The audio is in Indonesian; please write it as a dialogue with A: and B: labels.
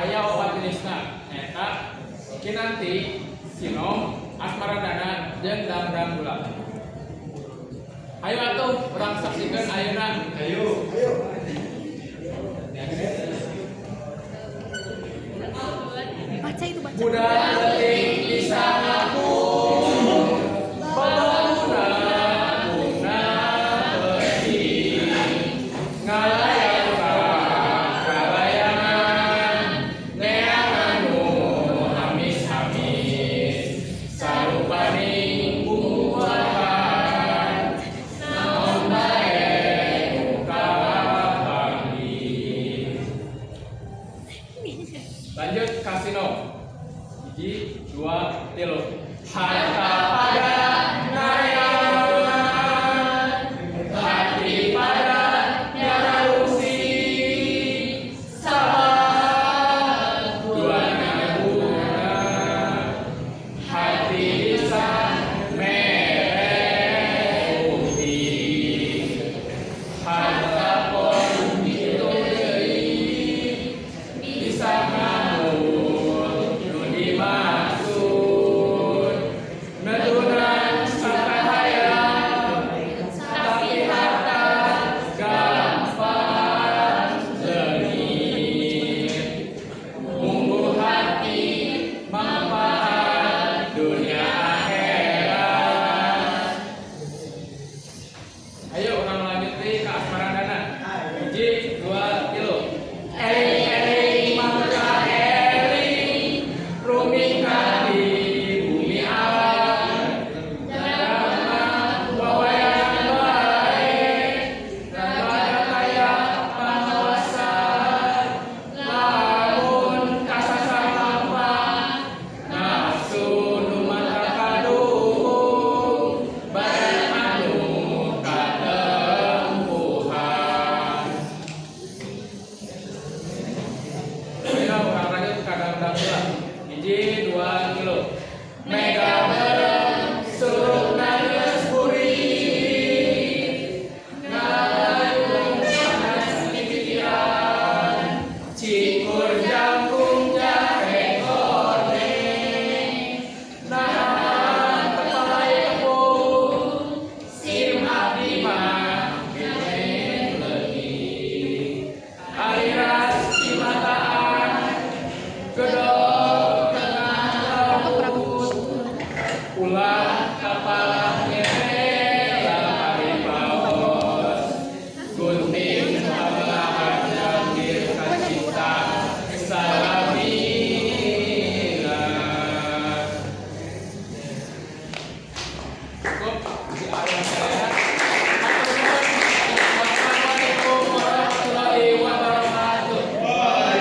A: aya opat jenisna eta kinanti, sinom, asmaradana jeung dangdang gula. Ayo atuh urang saksikeun ayeuna. Ayo.
B: Baca itu baca.
A: Budak leutik bisa ngaku pembangunan guna beuti ngalayang kalayangan neangan nu hamis-hamis sarupaning bumbu buahan naon bae nu kalapanggi. Lanjut kasino. 1, 2, 3. Harta pada nayangan, hati pada nyarausi, sabar dua guna, hati bisa mereh putih, harta pun hitung deui, bisa ngabul nu dimaksud, nedunan satahaya, tapi harta gampang leungit, bumbu hati manfaat dunia akhirat. Ayo urang lanjut deui ka asmaradana. 1, 2, 3. Eling mangga eling rumingkah di bumi alam, dama wawayan bae rada kaya pangawasan, lamun kasasar lampah nafsu nu mata kadung, badan anu katempuhan. Ayo urang lanjut ka dangdang gula. 1, 2, 3. Mega bareng surupna geus buri, ngalayung panas di pikiran, cikur jangkung jahe goreng, nahan tepalai tepung, sim abdi mah gede leutik, aliras cimataan, gedog tengah laut, ulah kepala ngere lamari paus, gunting pabelahan jangkir kacita salabina. Cukup, si ayah